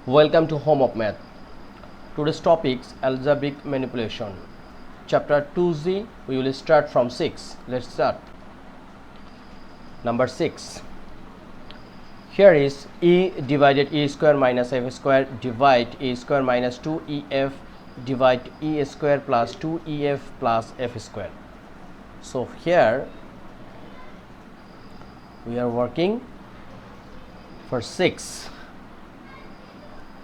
Welcome to Home of Math. Today's topics algebraic manipulation. Chapter 2G. We will start from 6. Let's start. Number 6. Here is e divided e square minus f square divide e square minus 2ef divide e square plus 2ef plus f square. So here we are working for 6.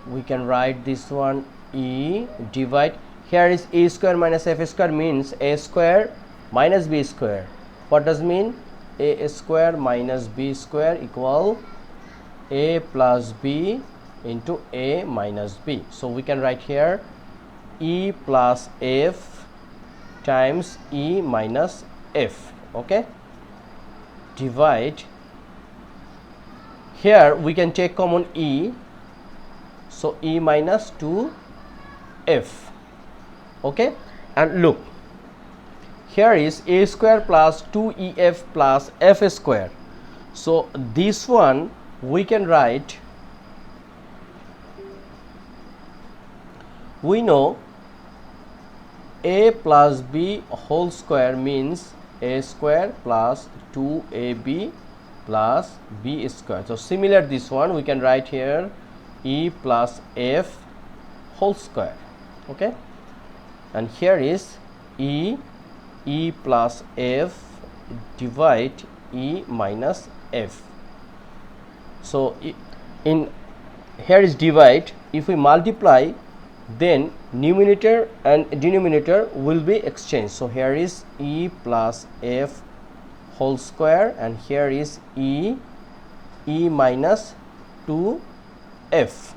We can write this one e divide. Here is a square minus f square means a square minus b square. What does mean? A square minus b square equal a plus b into a minus b. So we can write here e plus f times e minus f. Okay, divide. Here we can take common e, so e minus 2f. Okay, and look, here is a square plus 2ef plus f square. So this one we can write, we know a plus b whole square means a square plus 2ab plus b square. So similar this one we can write here e plus f whole square. Okay, and here is e plus f divide e minus f. So in here is divide. If we multiply, then numerator and denominator will be exchanged. So here is e plus f whole square, and here is e minus 2f.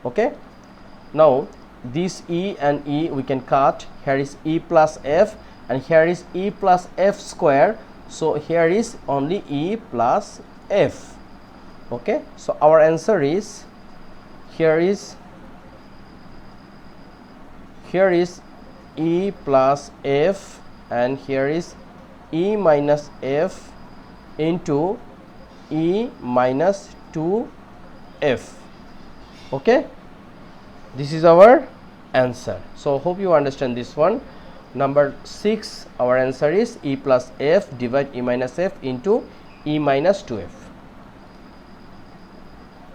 Okay, now this e and e we can cut. Here is e plus f, and here is e plus f square. So here is only e plus f. Okay, so our answer is here is e plus f, and here is e minus f into e minus 2f. Okay, this is our answer. So hope you understand this one. Number 6, our answer is e plus f divide e minus f into e minus 2f.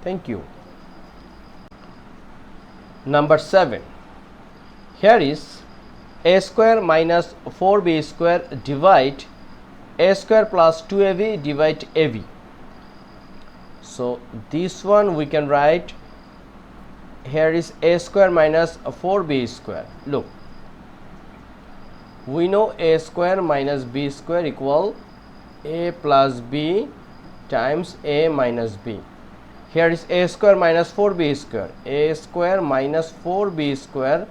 Thank you. Number 7. Here is a square minus 4b square divide a square plus 2ab divide ab. So this one we can write, here is a square minus 4b square. Look, we know a square minus b square equal a plus b times a minus b. Here is a square minus 4b square. A square minus 4b square.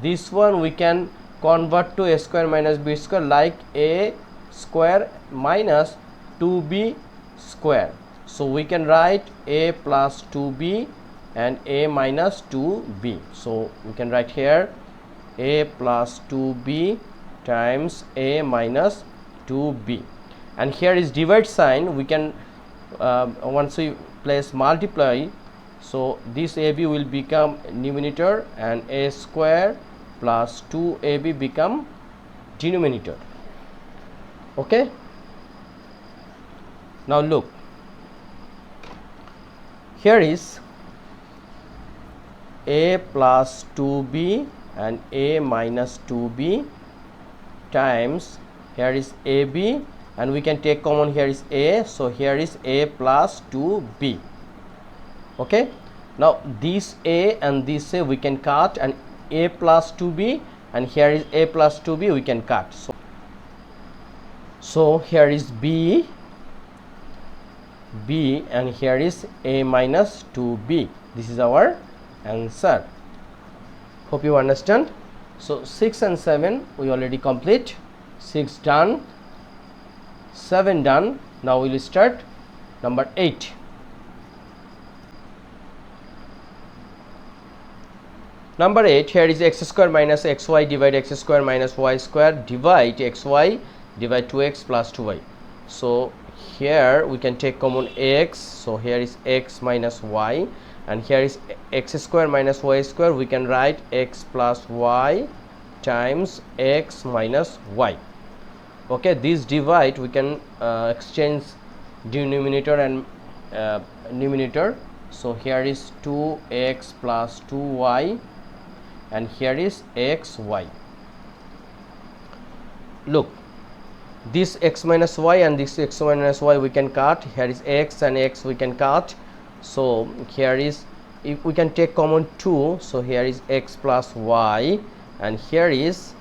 This one we can convert to a square minus b square, like a square minus 2b square. So we can write a plus 2b and a minus 2b. So we can write here a plus 2b times a minus 2b, and here is divide sign. We can once we place multiply, so this ab will become numerator and a square plus 2ab become denominator. Okay, now look, here is a plus 2b and a minus 2b times, here is ab, and we can take common, here is a, so here is a plus 2b. Okay, now this a and this a we can cut, and a plus 2b, and here is a plus 2b we can cut. So here is b, and here is a minus 2b. This is our answer. Hope you understand. So 6 and 7 we already complete. 6 done, 7 done. Now we will start number 8. Number 8, here is x square minus xy divide x square minus y square divide xy divide 2x plus 2y. So here we can take common x, so here is x minus y, and here is x square minus y square. We can write x plus y times x minus y. Okay, this divide we can exchange denominator and numerator. So here is 2x plus 2y, and here is xy. Look, this x minus y and this x minus y we can cut. Here is x and x we can cut. So here is, if we can take common 2, so here is x plus y, and here is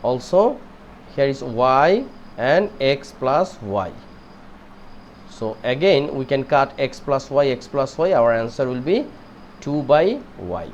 also, here is y and x plus y. So again we can cut x plus y, our answer will be 2 by y.